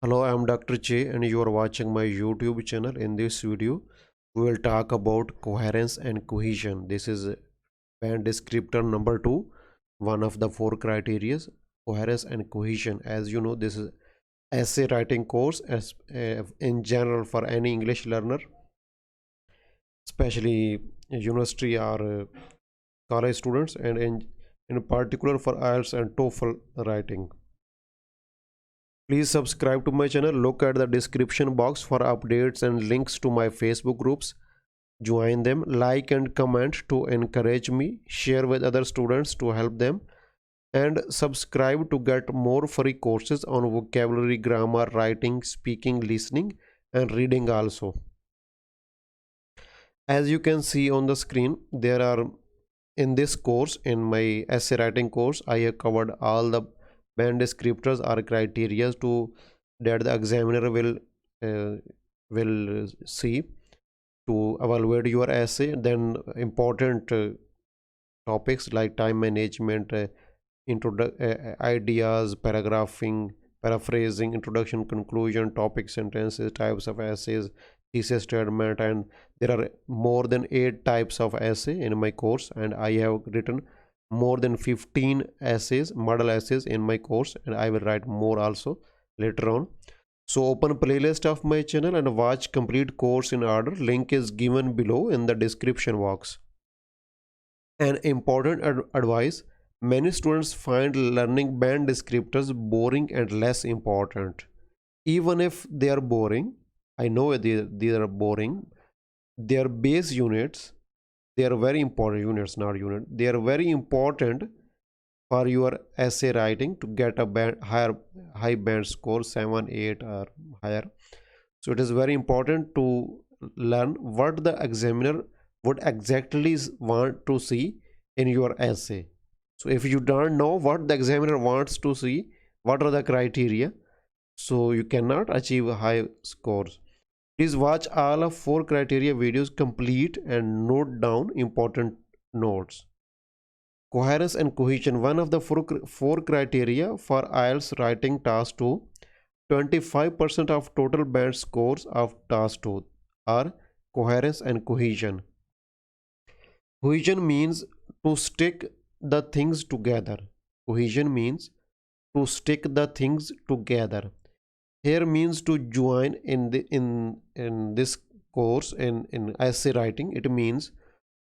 Hello, I'm Dr. J and you are watching my YouTube channel. In this video, we will talk about coherence and cohesion. This is band descriptor number 2, one of the four criteria, coherence and cohesion. As you know, this is essay writing course as in general for any English learner, especially university or college students, and in particular for IELTS and TOEFL writing. Please subscribe to my channel. Look at the description box for updates and links to my Facebook groups. Join them, like and comment to encourage me, share with other students to help them, and subscribe to get more free courses on vocabulary, grammar, writing, speaking, listening, and reading also. As you can see on the screen, there are in this course, in my essay writing course, I have covered all the band descriptors or criteria to that the examiner uh, will see to evaluate your essay. Then important topics like time management, ideas, paragraphing, paraphrasing, introduction, conclusion, topic, sentences, types of essays, thesis statement, and there are more than 8 types of essay in my course, and I have written more than 15 essays, model essays in my course, and I will write more also later on. So open playlist of my channel and watch complete course in order. Link is given below in the description box. An important advice: many students find learning band descriptors boring and less important. Even if they are boring, I know they are boring. They are base units. They are very important units, not unit. They are very important for your essay writing to get a high band score, 7, 8 or higher. So it is very important to learn what the examiner would exactly want to see in your essay. So if you don't know what the examiner wants to see, what are the criteria, so you cannot achieve high scores. Please watch all of 4 criteria videos complete and note down important notes. Coherence and cohesion, one of the four criteria for IELTS writing task 2. 25% of total band scores of task 2 are coherence and cohesion. Cohesion means to stick the things together. Cohesion means to stick the things together. Here means to join in this course in essay writing. It means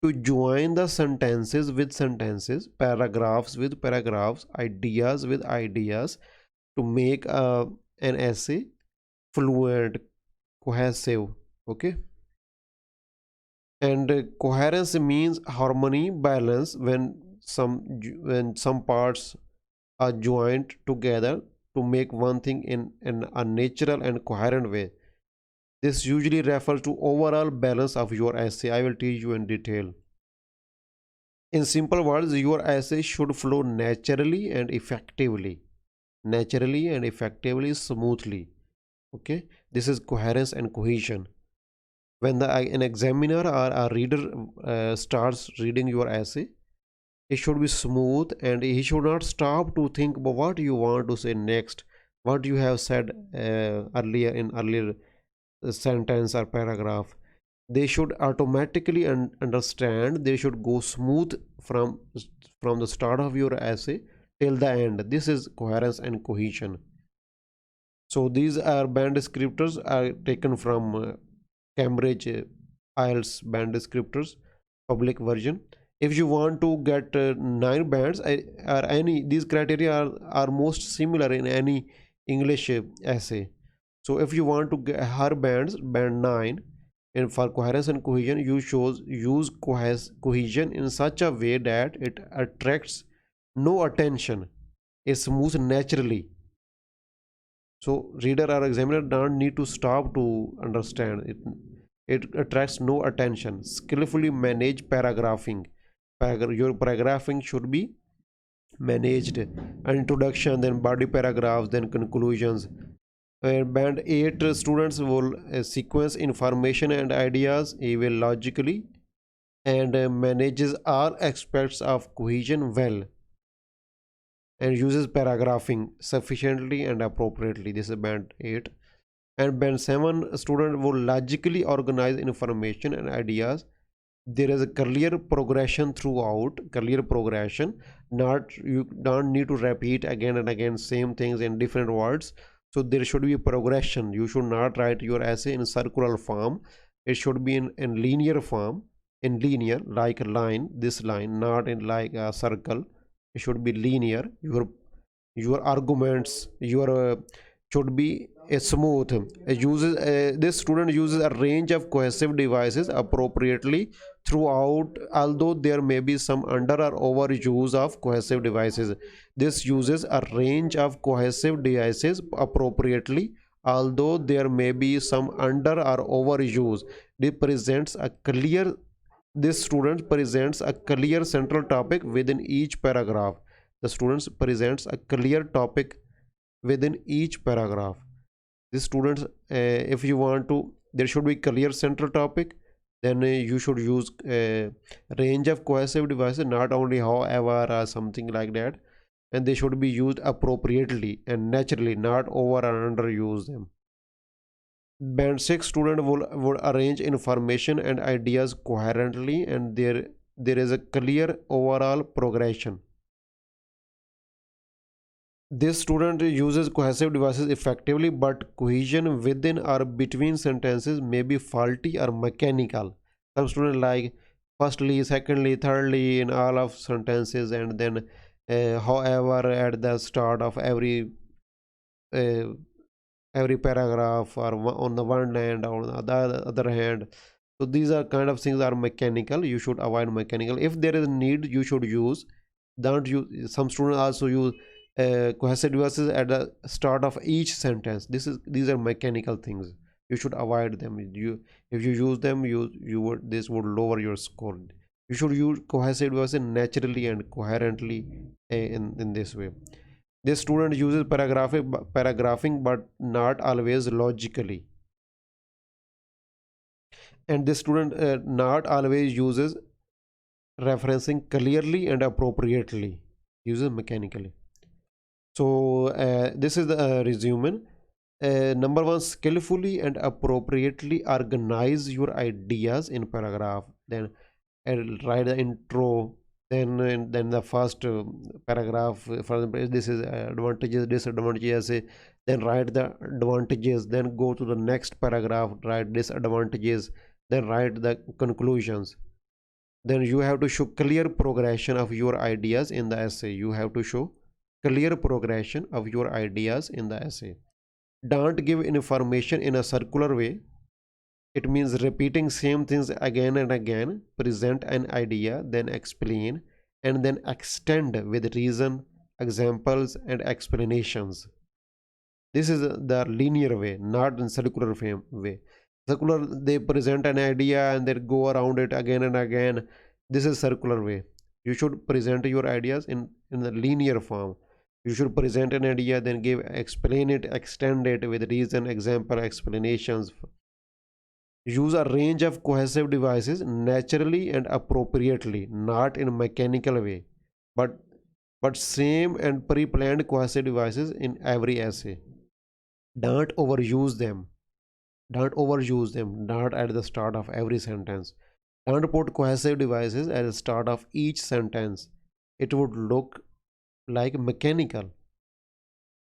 to join the sentences with sentences, paragraphs with paragraphs, ideas with ideas to make an essay fluent, cohesive. Okay. And coherence means harmony, balance, when some parts are joined together to make one thing in a natural and coherent way. This usually refers to overall balance of your essay. I will teach you in detail. In simple words, your essay should flow naturally and effectively. Naturally and effectively, smoothly. Okay, this is coherence and cohesion. When an examiner or a reader starts reading your essay, it should be smooth and he should not stop to think about what you want to say next, what you have said earlier sentence or paragraph. They should automatically understand. They should go smooth from the start of your essay till the end. This is coherence and cohesion. So these are band descriptors are taken from Cambridge IELTS band descriptors public version. If you want to get 9 bands or any, these criteria are most similar in any English essay. So if you want to get her bands, band 9, and for coherence and cohesion, you use cohesion in such a way that it attracts no attention. It moves naturally. So reader or examiner don't need to stop to understand it. It attracts no attention. Skillfully manage paragraphing. Your paragraphing should be managed. An introduction, then body paragraphs, then conclusions. And band 8 students will sequence information and ideas. He will logically and manages all aspects of cohesion well. and uses paragraphing sufficiently and appropriately. This is band 8. And band 7, student will logically organize information and ideas. There is a clear progression throughout, clear progression, not you don't need to repeat again and again same things in different words. So there should be a progression. You should not write your essay in circular form. It should be in linear form, in linear, like a line, this line, not in like a circle. It should be linear. Your arguments, your should be a smooth. This student uses a range of cohesive devices appropriately throughout, although there may be some under or overuse of cohesive devices. This uses a range of cohesive devices appropriately, although there may be some under or overuse. This student presents a clear central topic within each paragraph. The students presents a clear topic within each paragraph. The students, if you want to, there should be clear central topic, then you should use a range of cohesive devices, not only however or something like that, and they should be used appropriately and naturally, not over and underuse them. Band 6 student will arrange information and ideas coherently, and there is a clear overall progression. This student uses cohesive devices effectively, but cohesion within or between sentences may be faulty or mechanical. Some students like firstly, secondly, thirdly in all of sentences, and then however at the start of uh, every paragraph, or on the one hand or on the other hand. So these are kind of things are mechanical. You should avoid mechanical. If there is need, you should use. Don't use. Some students also use cohesive devices at the start of each sentence. These are mechanical things. You should avoid them. If you use them, you would this would lower your score. You should use cohesive devices naturally and coherently in this way. This student uses paragraphing but not always logically. And this student not always uses referencing clearly and appropriately, uses mechanically. So this is the resume. Number 1, skillfully and appropriately organize your ideas in paragraph. Then write the intro, then the first paragraph. For example, this is advantages, disadvantages. Then write the advantages. Then go to the next paragraph, write disadvantages. Then write the conclusions. Then you have to show clear progression of your ideas in the essay. You have to show clear progression of your ideas in the essay. Don't give information in a circular way. It means repeating same things again and again. Present an idea, then explain, and then extend with reason, examples, and explanations. This is the linear way, not in circular way. Circular, they present an idea and then go around it again and again. This is circular way. You should present your ideas in the linear form. You should present an idea, then explain it, extend it with reason, example, explanations. Use a range of cohesive devices naturally and appropriately, not in a mechanical way, but same and pre-planned cohesive devices in every essay. Don't overuse them. Don't overuse them. Not at the start of every sentence. Don't put cohesive devices at the start of each sentence. It would look like mechanical.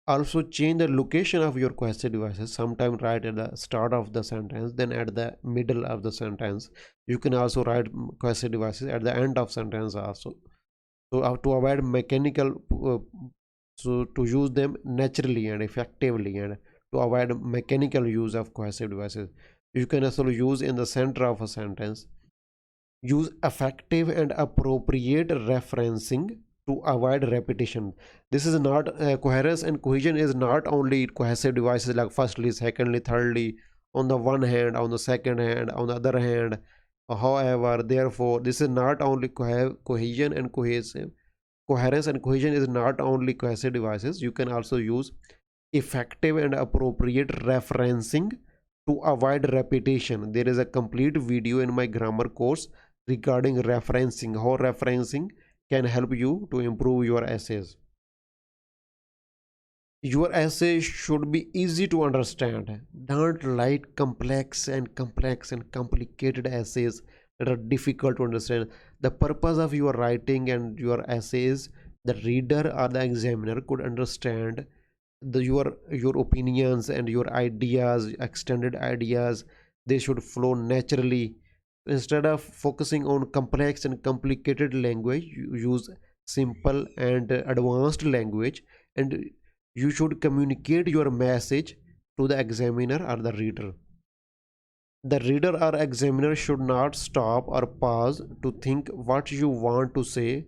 Also change the location of your cohesive devices. Sometimes write at the start of the sentence, then at the middle of the sentence. You can also write cohesive devices at the end of sentence also. So to avoid mechanical, so to use them naturally and effectively, and to avoid mechanical use of cohesive devices, you can also use in the center of a sentence. Use effective and appropriate referencing to avoid repetition. This is not coherence and cohesion is not only cohesive devices like firstly, secondly, thirdly, on the one hand, on the second hand, on the other hand. However, therefore, this is not only cohesion and cohesive. Coherence and cohesion is not only cohesive devices. You can also use effective and appropriate referencing to avoid repetition. There is a complete video in my grammar course regarding referencing, how referencing can help you to improve your essays. Your essay should be easy to understand. Don't write complex and complicated essays that are difficult to understand. The purpose of your writing and your essays, the reader or the examiner could understand your opinions and your ideas, extended ideas. They should flow naturally. Instead of focusing on complex and complicated language, you use simple and advanced language, and you should communicate your message to the examiner or the reader. The reader or examiner should not stop or pause to think what you want to say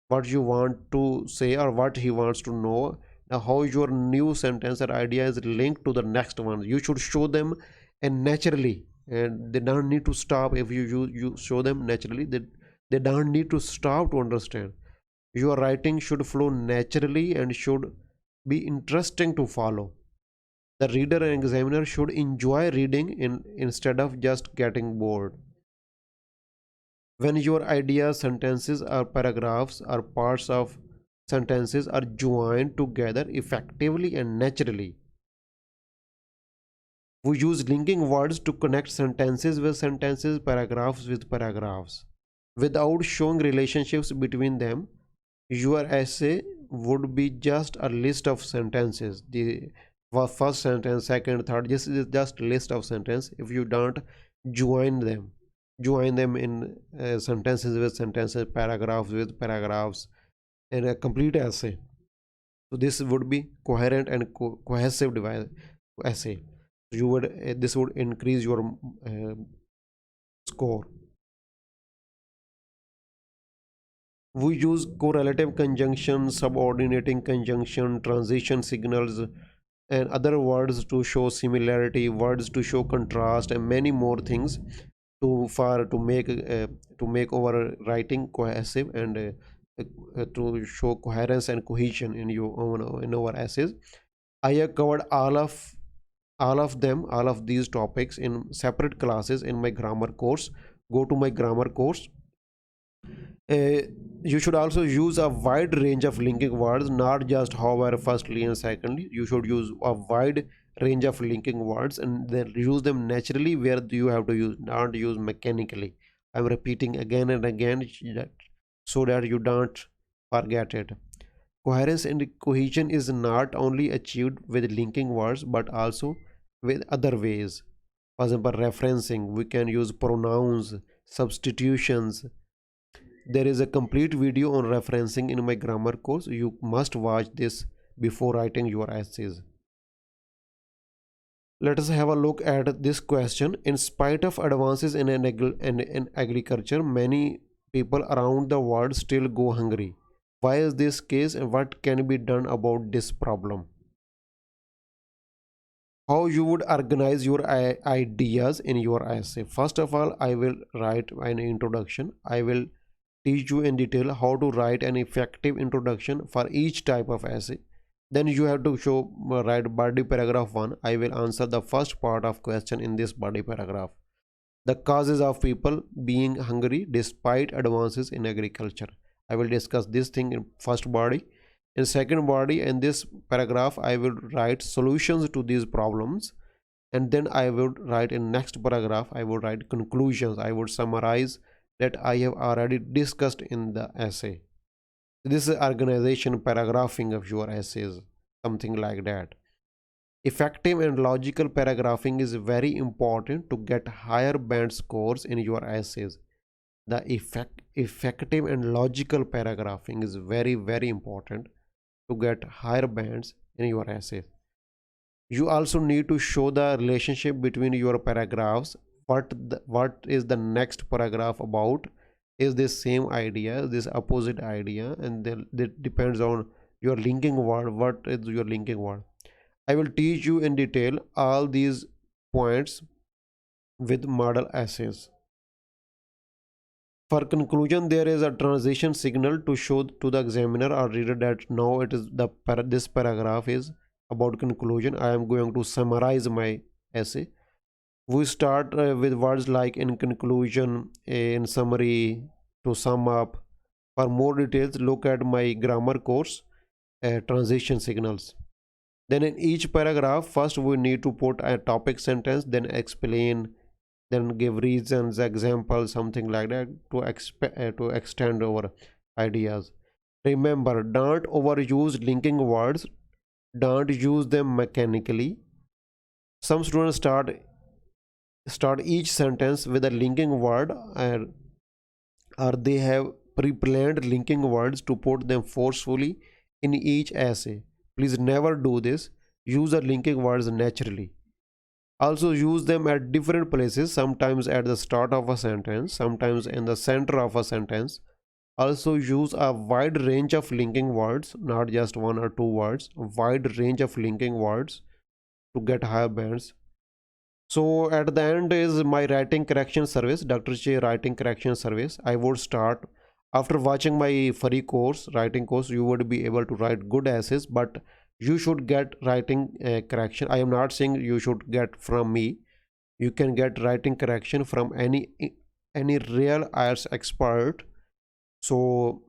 or what he wants to know. Now, how your new sentence or idea is linked to the next one. You should show them and naturally, and they don't need to stop. If you show them naturally, they don't need to stop to understand. Your writing should flow naturally and should be interesting to follow. The reader and examiner should enjoy reading instead of just getting bored. When your ideas, sentences, or paragraphs or parts of sentences are joined together effectively and naturally. We use linking words to connect sentences with sentences, paragraphs with paragraphs. Without showing relationships between them, your essay would be just a list of sentences. The first sentence, second, third, this is just a list of sentences. If you don't join them, join them in sentences with sentences, paragraphs with paragraphs, and a complete essay. So this would be coherent and cohesive essay. You would this would increase your score. We use correlative conjunction, subordinating conjunction, transition signals, and other words to show similarity, words to show contrast, and many more things to make our writing cohesive and to show coherence and cohesion in in our essays. I have covered all of these topics in separate classes in my grammar course. Go to my grammar course. uh, you should also use a wide range of linking words, not just however firstly and secondly. You should use a wide range of linking words and then use them naturally where you have to use, not use mechanically. I'm repeating again and again so that you don't forget it. Coherence and cohesion is not only achieved with linking words but also with other ways. For example, referencing, we can use pronouns, substitutions. There is a complete video on referencing in my grammar course. You must watch this before writing your essays. Let us have a look at this question. In spite of advances in agriculture, many people around the world still go hungry. Why is this case and what can be done about this problem? How you would organize your ideas in your essay. First of all, I will write an introduction. I will teach you in detail how to write an effective introduction for each type of essay. Then you have to write body paragraph 1. I will answer the first part of question in this body paragraph. The causes of people being hungry despite advances in agriculture. I will discuss this thing in first body. In second body, in this paragraph, I will write solutions to these problems. And then I would write in next paragraph, I would write conclusions. I would summarize that I have already discussed in the essay. This is organization, paragraphing of your essays, something like that. Effective and logical paragraphing is very important to get higher band scores in your essays. The effective and logical paragraphing is very important to get higher bands in your essays. You also need to show the relationship between your paragraphs. What is the next paragraph about? Is this same idea, this opposite idea? And then it depends on your linking word. What is your linking word? I will teach you in detail all these points with model essays. For conclusion, there is a transition signal to show to the examiner or reader that now it is this paragraph is about conclusion. I am going to summarize my essay. We start with words like in conclusion, in summary, to sum up. For more details, look at my grammar course, transition signals. Then in each paragraph, first we need to put a topic sentence, then explain, then give reasons, examples, something like that to extend our ideas. Remember, don't overuse linking words, don't use them mechanically. Some students start each sentence with a linking word, or they have pre-planned linking words to put them forcefully in each essay. Please never do this. Use the linking words naturally. Also use them at different places, sometimes at the start of a sentence, sometimes in the center of a sentence. Also use a wide range of linking words, not just one or two words, a wide range of linking words to get higher bands. So at the end is my writing correction service, Dr. J writing correction service. I would start after watching my free course, writing course, you would be able to write good essays, but you should get writing correction. I am not saying you should get from me. You can get writing correction from any real IELTS expert. So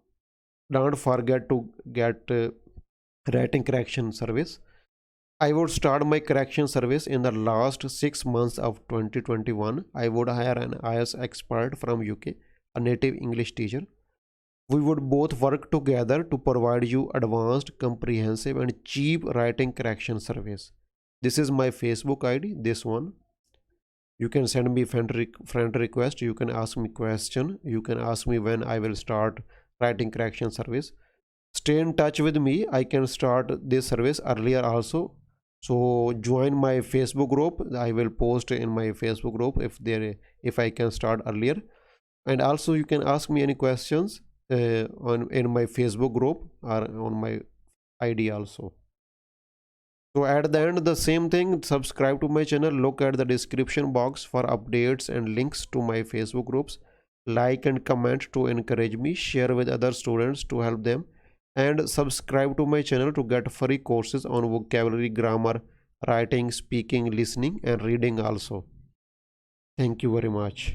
don't forget to get writing correction service. I would start my correction service in the last 6 months of 2021. I would hire an IELTS expert from UK, a native English teacher. We would both work together to provide you advanced, comprehensive, and cheap writing correction service. This is my Facebook ID, this one. You can send me friend request. You can ask me question. You can ask me when I will start writing correction service. Stay in touch with me. I can start this service earlier also. So join my Facebook group. I will post in my Facebook group if I can start earlier. And also you can ask me any questions in my Facebook group or on my ID also. So at the end, the same thing, subscribe to my channel, look at the description box for updates and links to my Facebook groups, like and comment to encourage me, share with other students to help them, and subscribe to my channel to get free courses on vocabulary, grammar, writing, speaking, listening, and reading also. Thank you very much.